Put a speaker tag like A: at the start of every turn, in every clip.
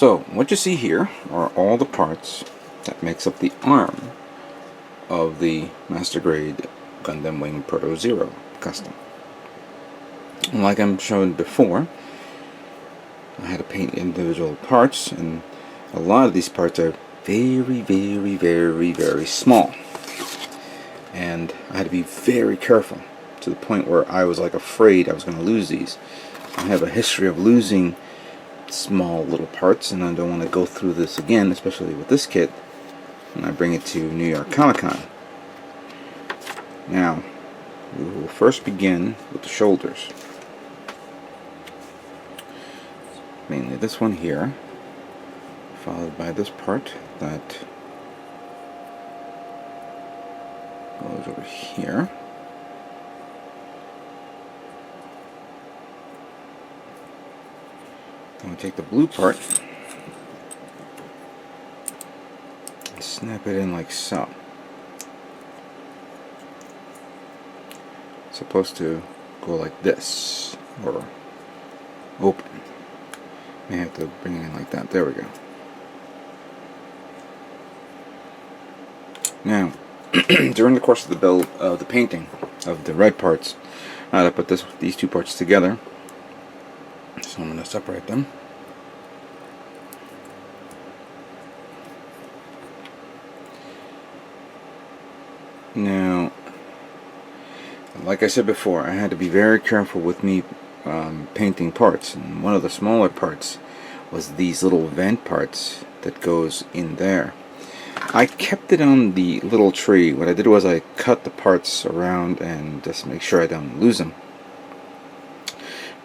A: So what you see here are all the parts that makes up the arm of the Master Grade Gundam Wing Proto Zero Custom. And like I'm shown before, I had to paint individual parts, and a lot of these parts are very, very, very, very small. And I had to be very careful, to the point where I was like afraid I was going to lose these. I have a history of losing small little parts, and I don't want to go through this again, especially with this kit when I bring it to New York Comic-Con. Now, we will first begin with the shoulders. Mainly this one here, followed by this part that goes over here. Then we take the blue part and snap it in like so. It's supposed to go like this, or open. May have to bring it in like that. There we go. Now, during the course of the build, the painting of the red parts, I had to put these two parts together. So I'm going to separate them. Now, like I said before, I had to be very careful with me painting parts, and one of the smaller parts was these little vent parts that goes in there. I kept it on the little tree. What I did was I cut the parts around and just make sure I don't lose them.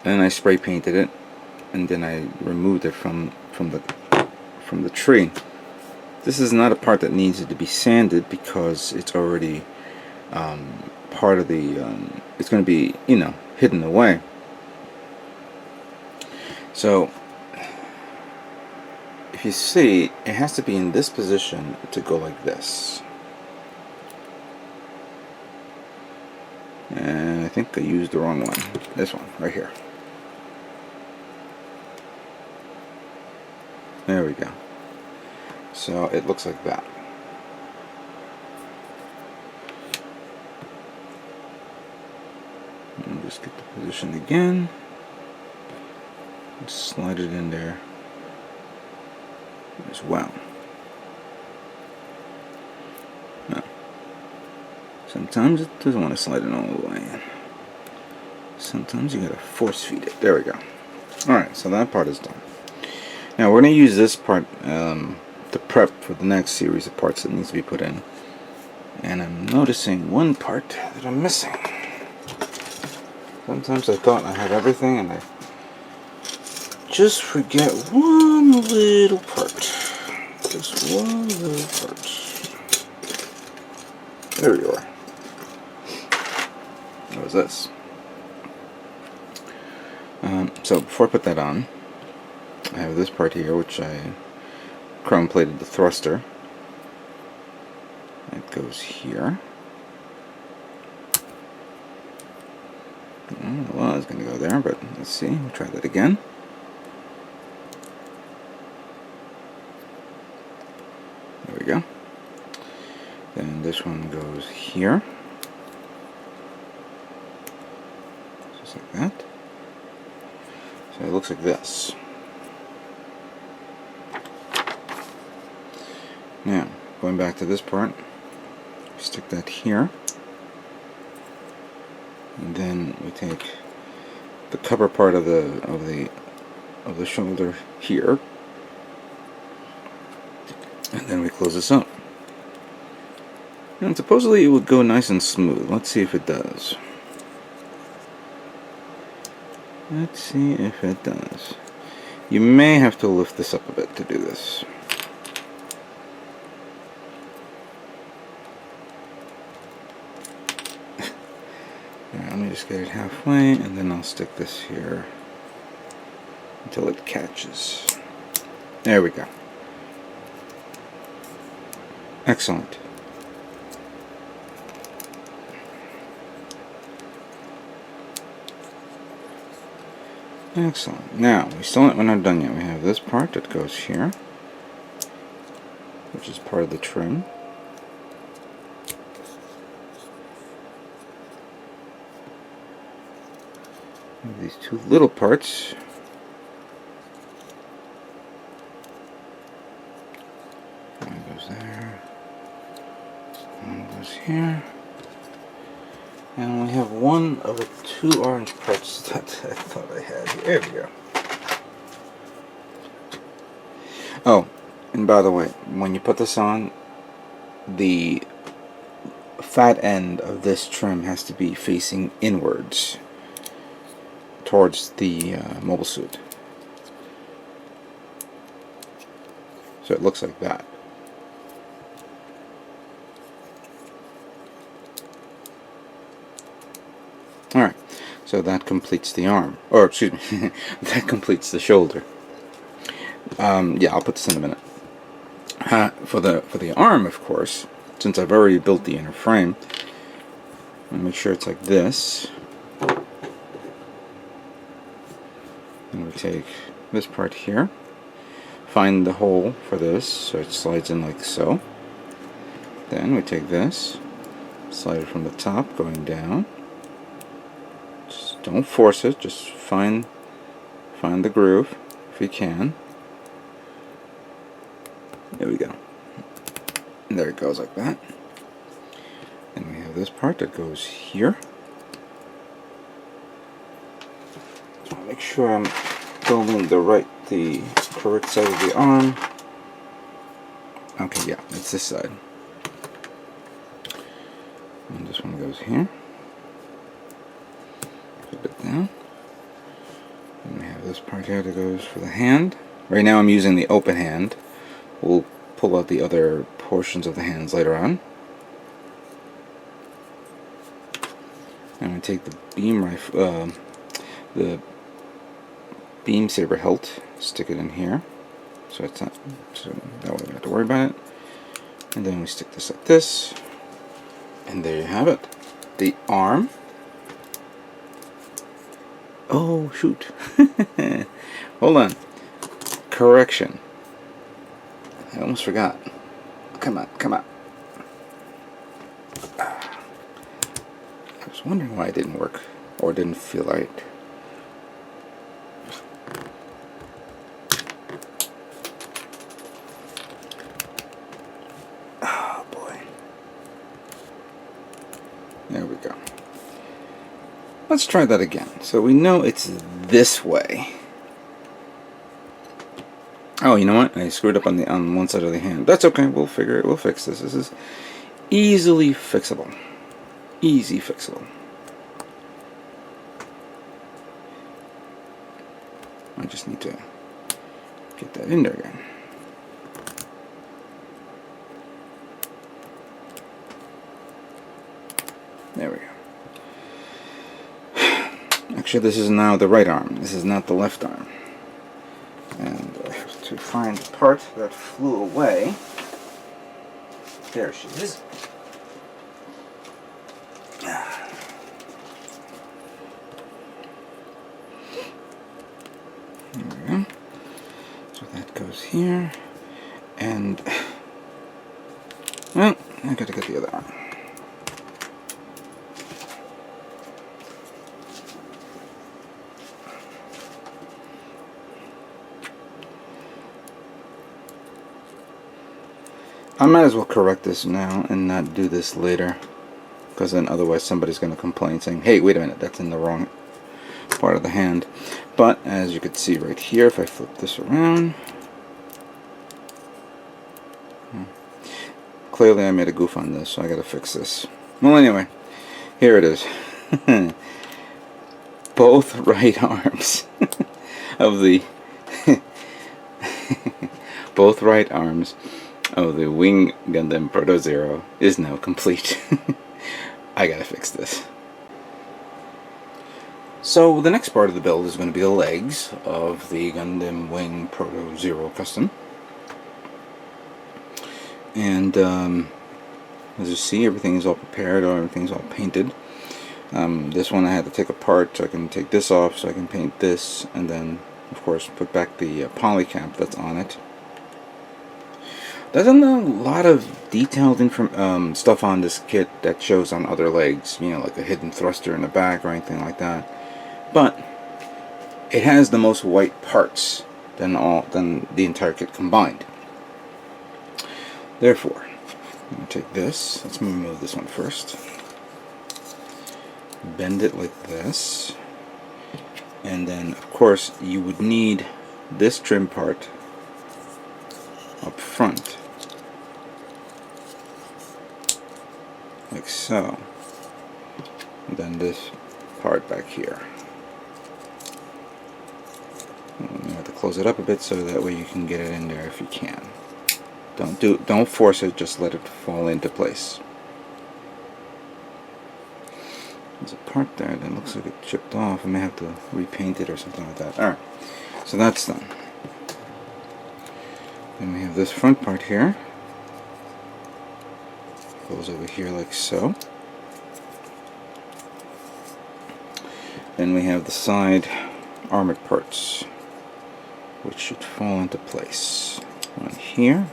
A: Then I spray painted it, and then I removed it from the tree. This is not a part that needs to be sanded because it's already part of the. It's going to be, you know, hidden away. So, if you see, it has to be in this position to go like this. And I think I used the wrong one. This one, right here. There we go. So it looks like that. And just get the position again. Just slide it in there as well. Now, sometimes it doesn't want to slide it all the way in. Sometimes you gotta force feed it. There we go. Alright, so that part is done. Now we're going to use this part to prep for the next series of parts that needs to be put in. And I'm noticing one part that I'm missing. Sometimes I thought I had everything and I just forget one little part. Just one little part. There you are. What was this? So before I put that on, I have this part here, which I chrome plated the thruster. It goes here. Well, it's going to go there, but let's see. We'll try that again. There we go. Then this one goes here. Just like that. So it looks like this. Now, going back to this part, stick that here, and then we take the cover part of the shoulder here, and then we close this up. And supposedly it would go nice and smooth. Let's see if it does. Let's see if it does. You may have to lift this up a bit to do this. Let me just get it halfway, and then I'll stick this here until it catches. There we go. Excellent. Excellent. Now, we're not done yet. We have this part that goes here, which is part of the trim. We have these two little parts. One goes there. One goes here. And we have one of the two orange parts that I thought I had here. There we go. Oh, and by the way, when you put this on, the fat end of this trim has to be facing inwards towards the mobile suit. So it looks like that. Alright, so that completes the arm. Or, excuse me, that completes the shoulder. Yeah, I'll put this in a minute. For the arm, of course, since I've already built the inner frame, I'm going to make sure it's like this. And we take this part here, find the hole for this, so it slides in like so. Then we take this, slide it from the top, going down. Just don't force it, just find the groove if you can. There we go. And there it goes like that. And we have this part that goes here. So I'll make sure I'm building the correct side of the arm. Okay, yeah, it's this side. And this one goes here. Flip it down. And we have this part here that goes for the hand. Right now I'm using the open hand. We'll pull out the other portions of the hands later on. I'm going to take the beam rifle, the beam saber hilt, stick it in here, so it's not, so that way we don't have to worry about it. And then we stick this like this, and there you have it, the arm. Oh shoot! Hold on. Correction. I almost forgot. Come on, come on. I was wondering why it didn't work, or didn't feel right. Oh boy. There we go. Let's try that again. So we know it's this way. Oh, you know what? I screwed up on one side of the hand. That's okay. We'll figure it. We'll fix this. This is easily fixable. Easy fixable. I just need to get that in there again. There we go. Actually, this is now the right arm. This is not the left arm. And I have to find the part that flew away. There she is. There we go. So that goes here. And, well, I gotta get the other arm. I might as well correct this now and not do this later, because then otherwise somebody's going to complain saying, hey, wait a minute, that's in the wrong part of the hand. But as you can see right here, if I flip this around, clearly I made a goof on this, so I got to fix this. Well, anyway, here it is. Both right arms of the both right arms of the Wing Gundam Proto Zero is now complete. I gotta fix this. So the next part of the build is going to be the legs of the Gundam Wing Proto Zero Custom. And as you see, everything is all prepared, or everything is all painted. This one I had to take apart, so I can take this off so I can paint this, and then of course put back the poly cap that's on it. There's a lot of detailed stuff on this kit that shows on other legs, you know, like a hidden thruster in the back or anything like that. But it has the most white parts than the entire kit combined. Therefore, I'm going to take this. Let's remove this one first. Bend it like this, and then of course you would need this trim part up front, like so, and then this part back here. You have to close it up a bit so that way you can get it in there if you can. Don't force it, just let it fall into place. There's a part there that looks like it chipped off. I may have to repaint it or something like that. Alright, so that's done. Then we have this front part here. Goes over here like so. Then we have the side armored parts, which should fall into place. One here.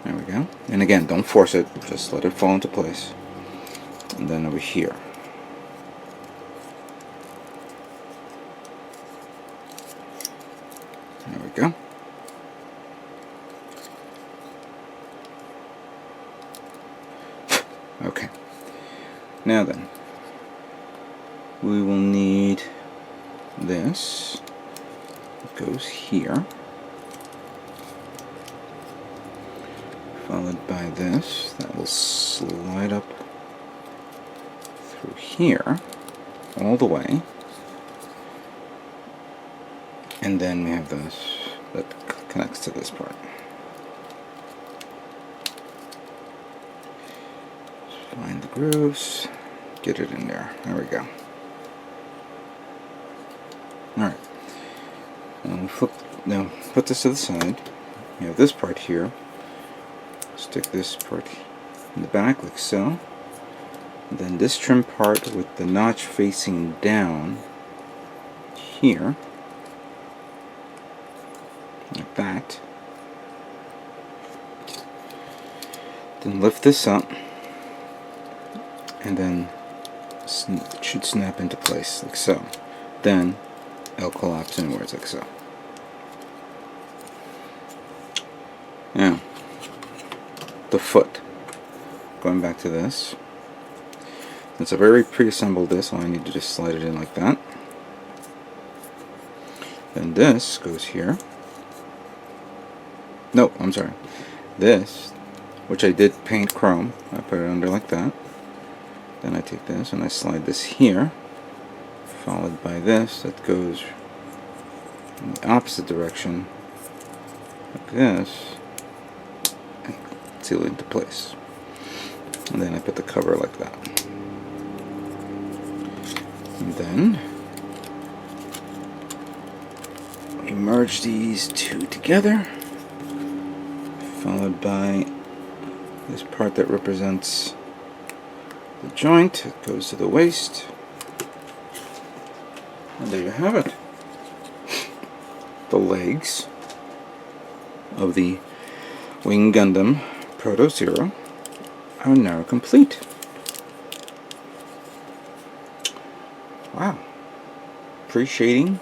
A: There we go. And again, don't force it, just let it fall into place. And then over here. There we go. Okay. Now then, we will need this. It goes here. Followed by this, that will slide up through here, all the way. And then we have this that connects to this part. Just find the grooves, get it in there. There we go. Alright. Now put this to the side. We have this part here. Stick this part in the back like so. And then this trim part with the notch facing down here, like that. Then lift this up, and then it should snap into place like so. Then it'll collapse inwards like so. Now, the foot. Going back to this. It's a very pre-assembled this, all I need to just slide it in like that. Then this goes here. No, I'm sorry. This, which I did paint chrome, I put it under like that. Then I take this and I slide this here, followed by this that goes in the opposite direction, like this, and seal it into place. And then I put the cover like that. And then we merge these two together, followed by this part that represents the joint. It goes to the waist. And there you have it. The legs of the Wing Gundam Proto Zero are now complete. Wow. Pre-shading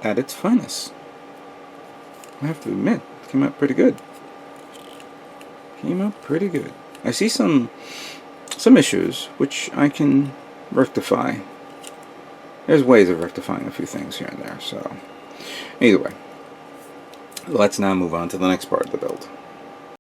A: at its finest. I have to admit, it came out pretty good. Came out pretty good. I see some issues which I can rectify. There's ways of rectifying a few things here and there, so either way. Let's now move on to the next part of the build.